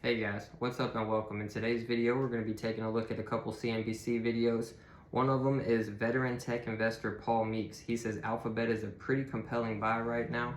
Hey guys, what's up and welcome. In today's video, we're going to be taking a look at a couple CNBC videos. One of them is veteran tech investor Paul Meeks. He says Alphabet is a pretty compelling buy right now.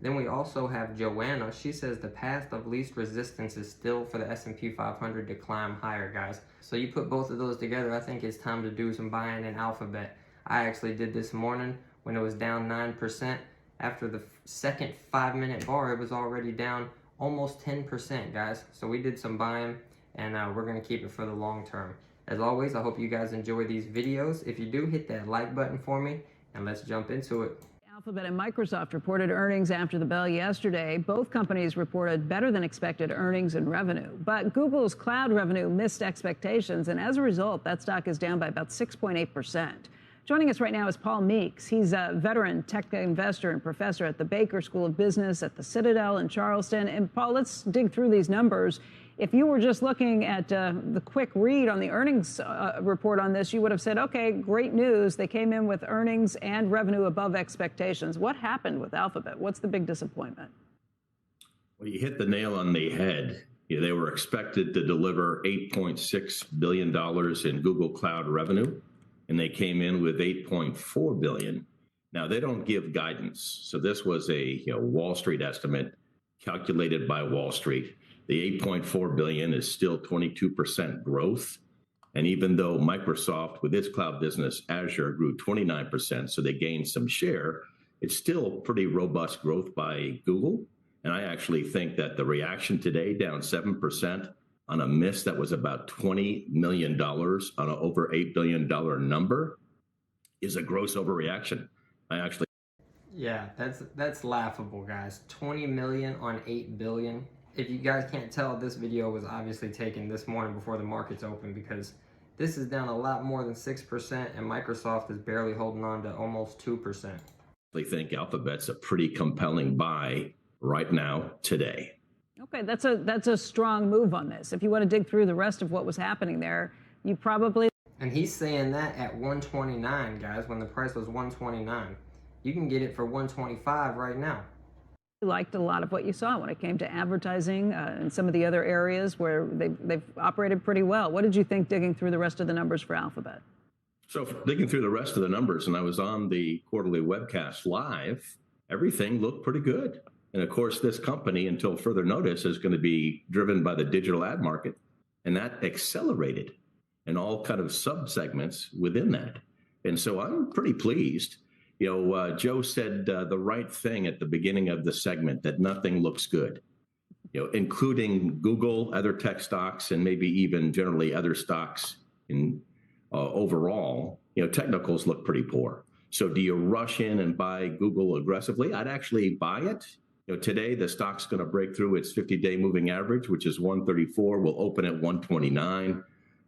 Then we also have Johanna. She says the path of least resistance is still for the S&P 500 to climb higher, guys. So you put both of those together, I think it's time to do some buying in Alphabet. I actually did this morning when it was down 9%. After the second 5-minute bar, it was already down almost 10%, guys. So we did some buying, and we're going to keep it for the long term. As always, I hope you guys enjoy these videos. If you do, hit that like button for me, and let's jump into it. Alphabet and Microsoft reported earnings after the bell yesterday. Both companies reported better than expected earnings and revenue. But Google's cloud revenue missed expectations, and as a result, that stock is down by about 6.8%. Joining us right now is Paul Meeks. He's a veteran tech investor and professor at the Baker School of Business at the Citadel in Charleston. And Paul, let's dig through these numbers. If you were just looking at the quick read on the earnings report on this, you would have said, okay, great news. They came in with earnings and revenue above expectations. What happened with Alphabet? What's the big disappointment? Well, you hit the nail on the head. They were expected to deliver $8.6 billion in Google Cloud revenue, and they came in with $8.4 billion. Now, they don't give guidance, so this was a Wall Street estimate calculated by Wall Street. The $8.4 billion is still 22% growth, and even though Microsoft, with its cloud business, Azure, grew 29%, so they gained some share, it's still pretty robust growth by Google. And I actually think that the reaction today, down 7%, on a miss that was about $20 million on an over $8 billion number, is a gross overreaction. Yeah, that's laughable, guys. 20 million on 8 billion. If you guys can't tell, this video was obviously taken this morning before the markets open, because this is down a lot more than 6%, and Microsoft is barely holding on to almost 2%. I think Alphabet's a pretty compelling buy right now, today. Okay, that's a strong move on this. If you want to dig through the rest of what was happening there, you probably... And he's saying that at 129, guys, when the price was 129. You can get it for 125 right now. Liked a lot of what you saw when it came to advertising and some of the other areas where they've operated pretty well. What did you think digging through the rest of the numbers for Alphabet? So digging through the rest of the numbers, and I was on the quarterly webcast live, everything looked pretty good. And of course, this company, until further notice, is going to be driven by the digital ad market. And that accelerated in all kind of sub-segments within that. And so I'm pretty pleased. Joe said the right thing at the beginning of the segment, that nothing looks good, including Google, other tech stocks, and maybe even generally other stocks in overall, technicals look pretty poor. So do you rush in and buy Google aggressively? I'd actually buy it. Today, the stock's going to break through its 50-day moving average, which is 134. We'll open at 129.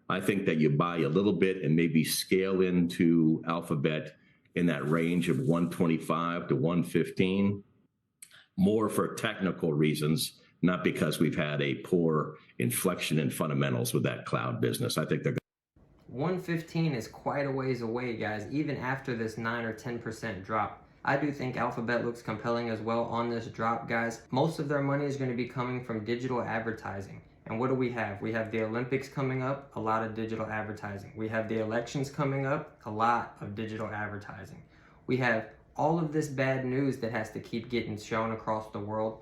I think that you buy a little bit and maybe scale into Alphabet in that range of 125 to 115, more for technical reasons, not because we've had a poor inflection in fundamentals with that cloud business. I think they're 115 is quite a ways away, guys, even after this 9 or 10% drop. I do think Alphabet looks compelling as well on this drop, guys. Most of their money is going to be coming from digital advertising. And what do we have? We have the Olympics coming up, a lot of digital advertising. We have the elections coming up, a lot of digital advertising. We have all of this bad news that has to keep getting shown across the world.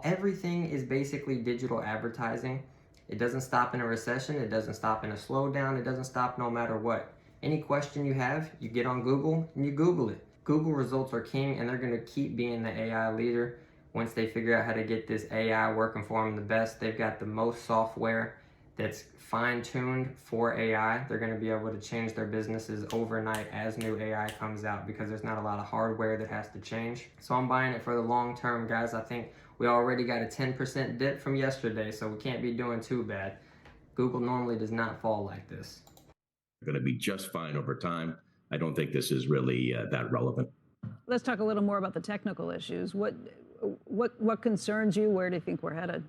Everything is basically digital advertising. It doesn't stop in a recession. It doesn't stop in a slowdown. It doesn't stop no matter what. Any question you have, you get on Google and you Google it. Google results are king, and they're going to keep being the AI leader. Once they figure out how to get this AI working for them the best, they've got the most software that's fine-tuned for AI. They're going to be able to change their businesses overnight as new AI comes out, because there's not a lot of hardware that has to change. So I'm buying it for the long term, guys. I think we already got a 10% dip from yesterday, so we can't be doing too bad. Google normally does not fall like this. Going to be just fine over time. I don't think this is really that relevant. Let's talk a little more about the technical issues. What concerns you? Where do you think we're headed?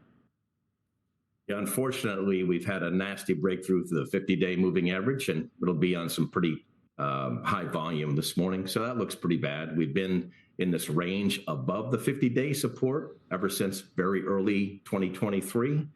Yeah, unfortunately, we've had a nasty breakthrough to the 50-day moving average, and it'll be on some pretty high volume this morning. So that looks pretty bad. We've been in this range above the 50-day support ever since very early 2023.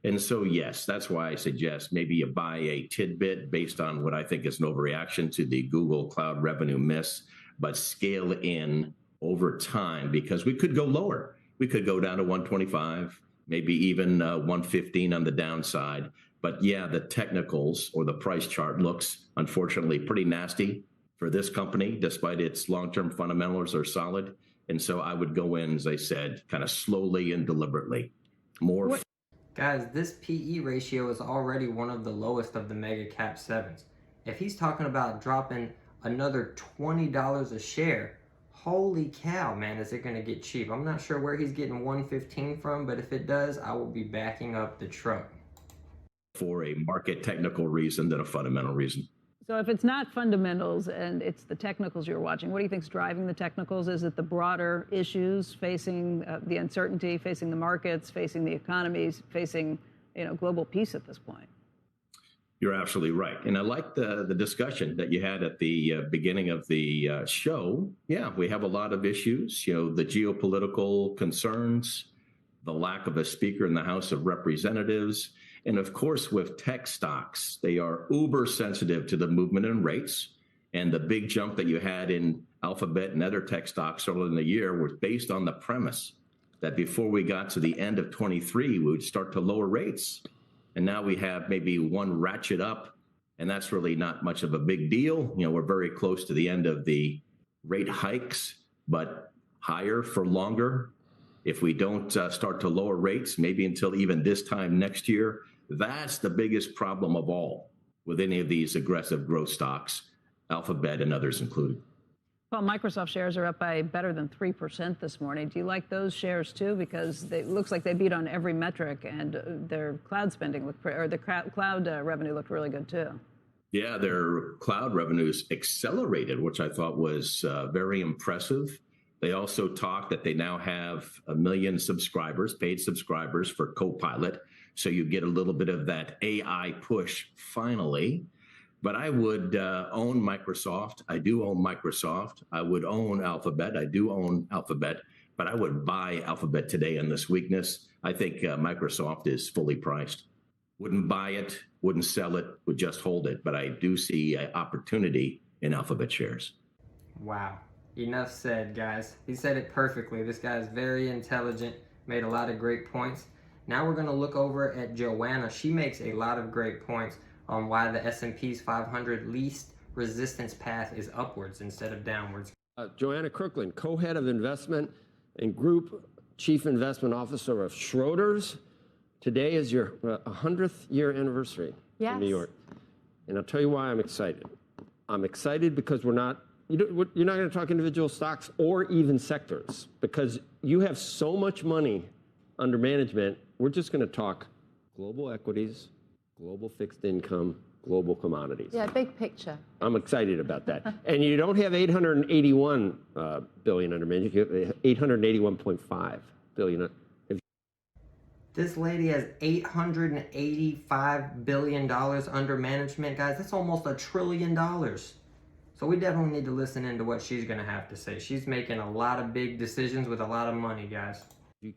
And so, yes, that's why I suggest maybe you buy a tidbit based on what I think is an overreaction to the Google Cloud revenue miss, but scale in over time, because we could go lower. We could go down to 125, maybe even 115 on the downside. But yeah, the technicals or the price chart looks, unfortunately, pretty nasty for this company, despite its long-term fundamentals are solid. And so I would go in, as I said, kind of slowly and deliberately. More. Guys, this PE ratio is already one of the lowest of the mega cap sevens. If he's talking about dropping another $20 a share, holy cow, man, is it going to get cheap? I'm not sure where he's getting 115 from, but if it does, I will be backing up the truck. For a market technical reason than a fundamental reason. So if it's not fundamentals and it's the technicals you're watching, what do you think is driving the technicals? Is it the broader issues facing the uncertainty, facing the markets, facing the economies, facing global peace at this point? You're absolutely right. And I like the discussion that you had at the beginning of the show. Yeah, we have a lot of issues, the geopolitical concerns, the lack of a speaker in the House of Representatives. And of course, with tech stocks, they are uber sensitive to the movement in rates. And the big jump that you had in Alphabet and other tech stocks earlier in the year was based on the premise that before we got to the end of 23, we would start to lower rates. And now we have maybe one ratchet up, and that's really not much of a big deal. We're very close to the end of the rate hikes, but higher for longer. If we don't start to lower rates, maybe until even this time next year, that's the biggest problem of all with any of these aggressive growth stocks, Alphabet and others included. Well, Microsoft shares are up by better than 3% this morning. Do you like those shares too? Because it looks like they beat on every metric, and their cloud spending cloud revenue looked really good too. Yeah, their cloud revenues accelerated, which I thought was very impressive. They also talked that they now have 1 million subscribers, paid subscribers for Copilot. So you get a little bit of that AI push finally. But I would own Microsoft. I do own Microsoft. I would own Alphabet. I do own Alphabet. But I would buy Alphabet today in this weakness. I think Microsoft is fully priced. Wouldn't buy it, wouldn't sell it, would just hold it. But I do see an opportunity in Alphabet shares. Wow. Enough said, guys. He said it perfectly. This guy is very intelligent, made a lot of great points. Now we're going to look over at Johanna. She makes a lot of great points on why the S&P's 500 least resistance path is upwards instead of downwards. Johanna Kyrklund, co-head of investment and group chief investment officer of Schroders. Today is your 100th year anniversary in New York. And I'll tell you why I'm excited. I'm excited because you're not going to talk individual stocks or even sectors, because you have so much money under management. We're just going to talk global equities, global fixed income, global commodities. Yeah, big picture. I'm excited about that. And you don't have 881 billion under management. You have 881.5 billion. This lady has $885 billion under management, guys. That's almost $1 trillion. So we definitely need to listen into what she's going to have to say. She's making a lot of big decisions with a lot of money, guys.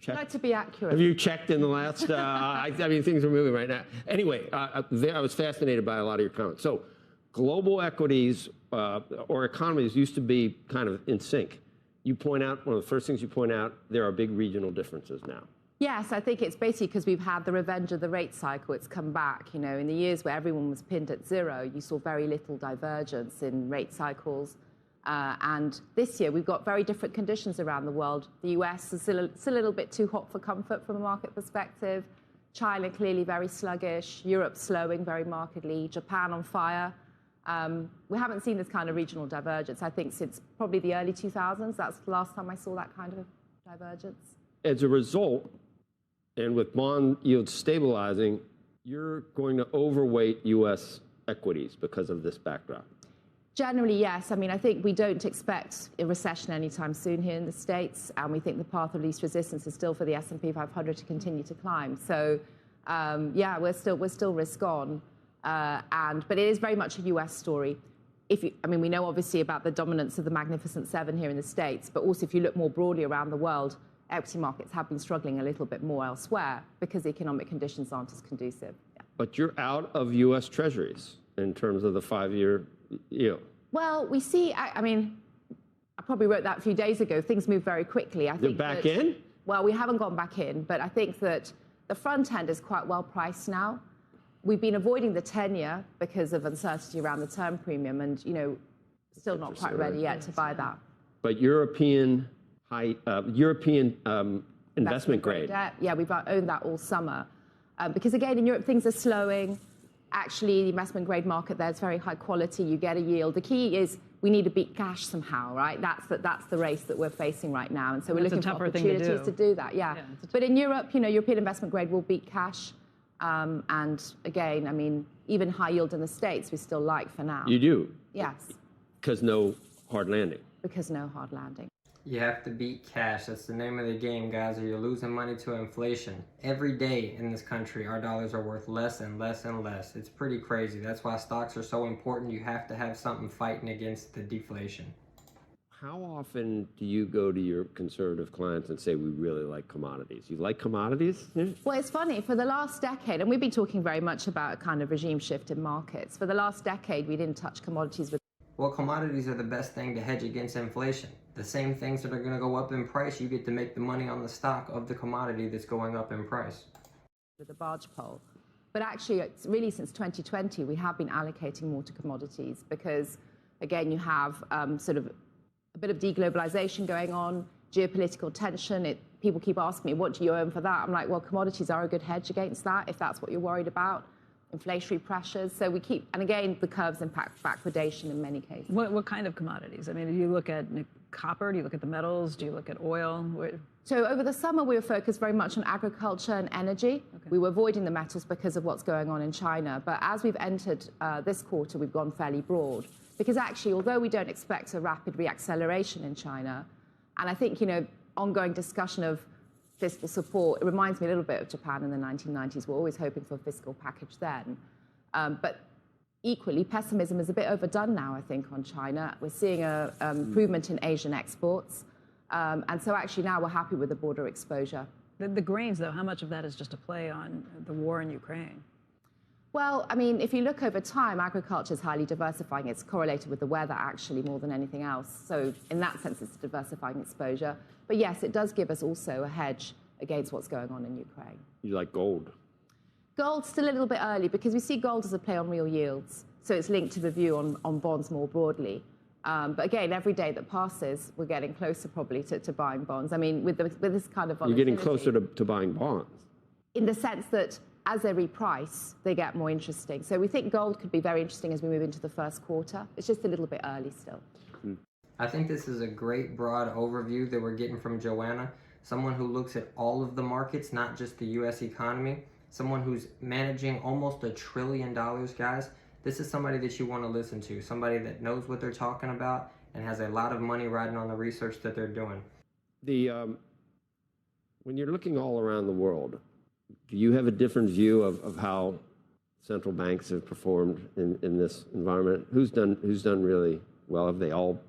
I'd like to be accurate. Have you checked in the last, I mean, things are moving right now. Anyway, I was fascinated by a lot of your comments. So global equities or economies used to be kind of in sync. You point out, one of the first things you point out, there are big regional differences now. Yes, I think it's basically because we've had the revenge of the rate cycle. It's come back. In the years where everyone was pinned at zero, you saw very little divergence in rate cycles. And this year, we've got very different conditions around the world. The US is still a little bit too hot for comfort from a market perspective. China clearly very sluggish. Europe slowing very markedly. Japan on fire. We haven't seen this kind of regional divergence, I think, since probably the early 2000s. That's the last time I saw that kind of divergence. As a result, and with bond yields stabilizing, you're going to overweight U.S. equities because of this backdrop. Generally, yes. I mean, I think we don't expect a recession anytime soon here in the States, and we think the path of least resistance is still for the S&P 500 to continue to climb. So, yeah, we're still risk on, but it is very much a U.S. story. I mean, we know obviously about the dominance of the Magnificent Seven here in the States, but also if you look more broadly around the world, equity markets have been struggling a little bit more elsewhere because economic conditions aren't as conducive. Yeah. But you're out of U.S. Treasuries in terms of the 5-year yield. Well, we see, I mean, I probably wrote that a few days ago. Things move very quickly. You're back in? Well, we haven't gone back in, but I think that the front end is quite well priced now. We've been avoiding the 10-year because of uncertainty around the term premium and, still not quite ready yet to buy that. But European investment grade. Yeah, we've owned that all summer. Because again, in Europe, things are slowing. Actually, the investment grade market there is very high quality. You get a yield. The key is we need to beat cash somehow, right? That's the race that we're facing right now. And so we're looking for opportunities to do that. Yeah. But in Europe, European investment grade will beat cash. And again, I mean, even high yield in the States, we still like for now. You do? Yes. Because no hard landing. Because no hard landing. You have to beat cash. That's the name of the game, guys, or you're losing money to inflation. Every day in this country, our dollars are worth less and less and less. It's pretty crazy. That's why stocks are so important. You have to have something fighting against the deflation. How often do you go to your conservative clients and say, we really like commodities? You like commodities? Well, it's funny. For the last decade, and we've been talking very much about a kind of regime shift in markets. For the last decade, we didn't touch commodities. Well, commodities are the best thing to hedge against inflation. The same things that are going to go up in price, you get to make the money on the stock of the commodity that's going up in price. With the barge pole. But actually, it's really since 2020, we have been allocating more to commodities because, again, you have sort of a bit of deglobalization going on, geopolitical tension. People keep asking me, what do you own for that? I'm like, well, commodities are a good hedge against that, if that's what you're worried about. Inflationary pressures. So we keep, and again, the curves impact backwardation in many cases. What kind of commodities? I mean, do you look at copper? Do you look at the metals? Do you look at oil? So over the summer, we were focused very much on agriculture and energy. Okay. We were avoiding the metals because of what's going on in China. But as we've entered this quarter, we've gone fairly broad. Because actually, although we don't expect a rapid reacceleration in China, and I think, ongoing discussion of fiscal support, it reminds me a little bit of Japan in the 1990s. We're always hoping for a fiscal package then. But equally, pessimism is a bit overdone now, I think, on China. We're seeing an improvement in Asian exports. And so actually now we're happy with the border exposure. The grains, though, how much of that is just a play on the war in Ukraine? Well, I mean, if you look over time, agriculture is highly diversifying. It's correlated with the weather, actually, more than anything else. So in that sense, it's diversifying exposure. But yes, it does give us also a hedge against what's going on in Ukraine. You like gold? Gold's still a little bit early because we see gold as a play on real yields. So it's linked to the view on bonds more broadly. But again, every day that passes, we're getting closer probably to buying bonds. I mean, with this kind of volatility. You're getting closer to buying bonds. In the sense that as they reprice, they get more interesting. So we think gold could be very interesting as we move into the first quarter. It's just a little bit early still. I think this is a great broad overview that we're getting from Johanna. Someone who looks at all of the markets, not just the U.S. economy. Someone who's managing almost $1 trillion, guys. This is somebody that you want to listen to. Somebody that knows what they're talking about and has a lot of money riding on the research that they're doing. When you're looking all around the world, do you have a different view of how central banks have performed in this environment? Who's done really well? Have they all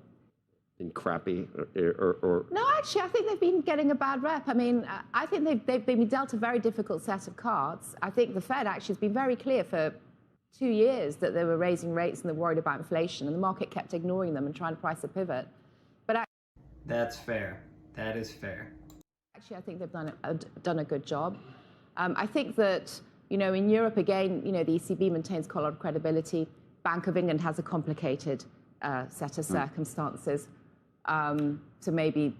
been crappy or? No, actually, I think they've been getting a bad rep. I mean, I think they've been dealt a very difficult set of cards. I think the Fed actually has been very clear for 2 years that they were raising rates and they're worried about inflation, and the market kept ignoring them and trying to price a pivot. But that's fair. That is fair. Actually, I think they've done a good job. I think that, in Europe, again, the ECB maintains quite a lot of credibility. Bank of England has a complicated set of circumstances. So maybe,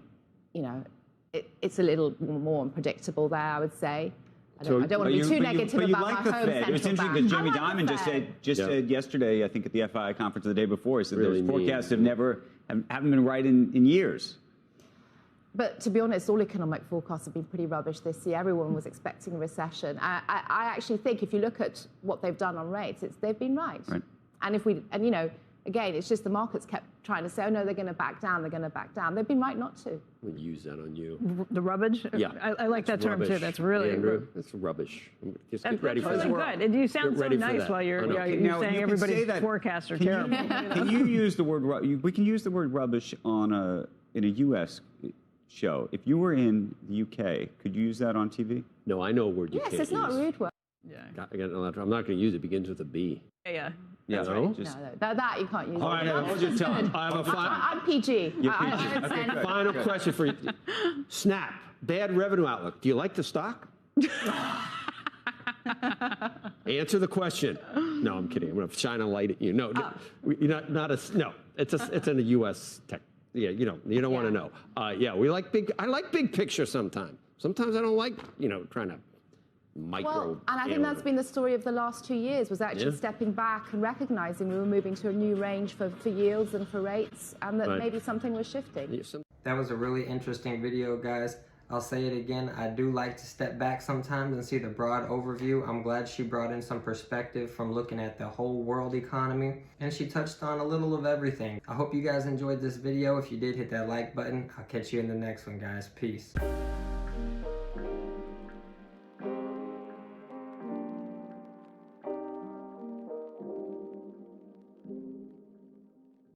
it's a little more unpredictable there, I would say. I don't want to be too negative about my home central bank. It was interesting because Jamie Dimon just said yesterday, I think at the FI conference the day before, he said those forecasts haven't been right in years. But to be honest, all economic forecasts have been pretty rubbish this year. Everyone was expecting a recession. I actually think if you look at what they've done on rates, they've been right. And again, it's just the markets kept trying to say, oh no, they're going to back down, they're going to back down. They've been right not to. We'll use that on you. The rubbish? Yeah. I like that term too. That's really Andrew, that's rubbish. Just get ready for that. That's really good. You sound so nice while you're saying everybody's forecasts are terrible. Can you use the word? We can use the word rubbish in a U.S. show. If you were in the UK, could you use that on TV? No, I know a word you Yes, can't it's not a use. rude word. I'm not going to use it. It begins with a B. Yeah. Yeah, No? right. Just, No, that you can't use. all right, hold your tongue. I have a I'm PG. You're I- PG. I- Okay, good. final question for you. Snap, bad revenue outlook. Do you like the stock? Answer the question. No, I'm kidding. I'm going to shine a light at you. No, you're not a. No, it's in a U.S. tech. Yeah, you don't want to know. Yeah, we like big. I like big picture sometimes. Sometimes I don't like trying to micro. Well, and I think that's been the story of the last 2 years, was actually stepping back and recognizing we were moving to a new range for yields and for rates, and that maybe something was shifting. That was a really interesting video, guys. I'll say it again, I do like to step back sometimes and see the broad overview. I'm glad she brought in some perspective from looking at the whole world economy, and she touched on a little of everything. I hope you guys enjoyed this video. If you did, hit that like button. I'll catch you in the next one, guys. Peace.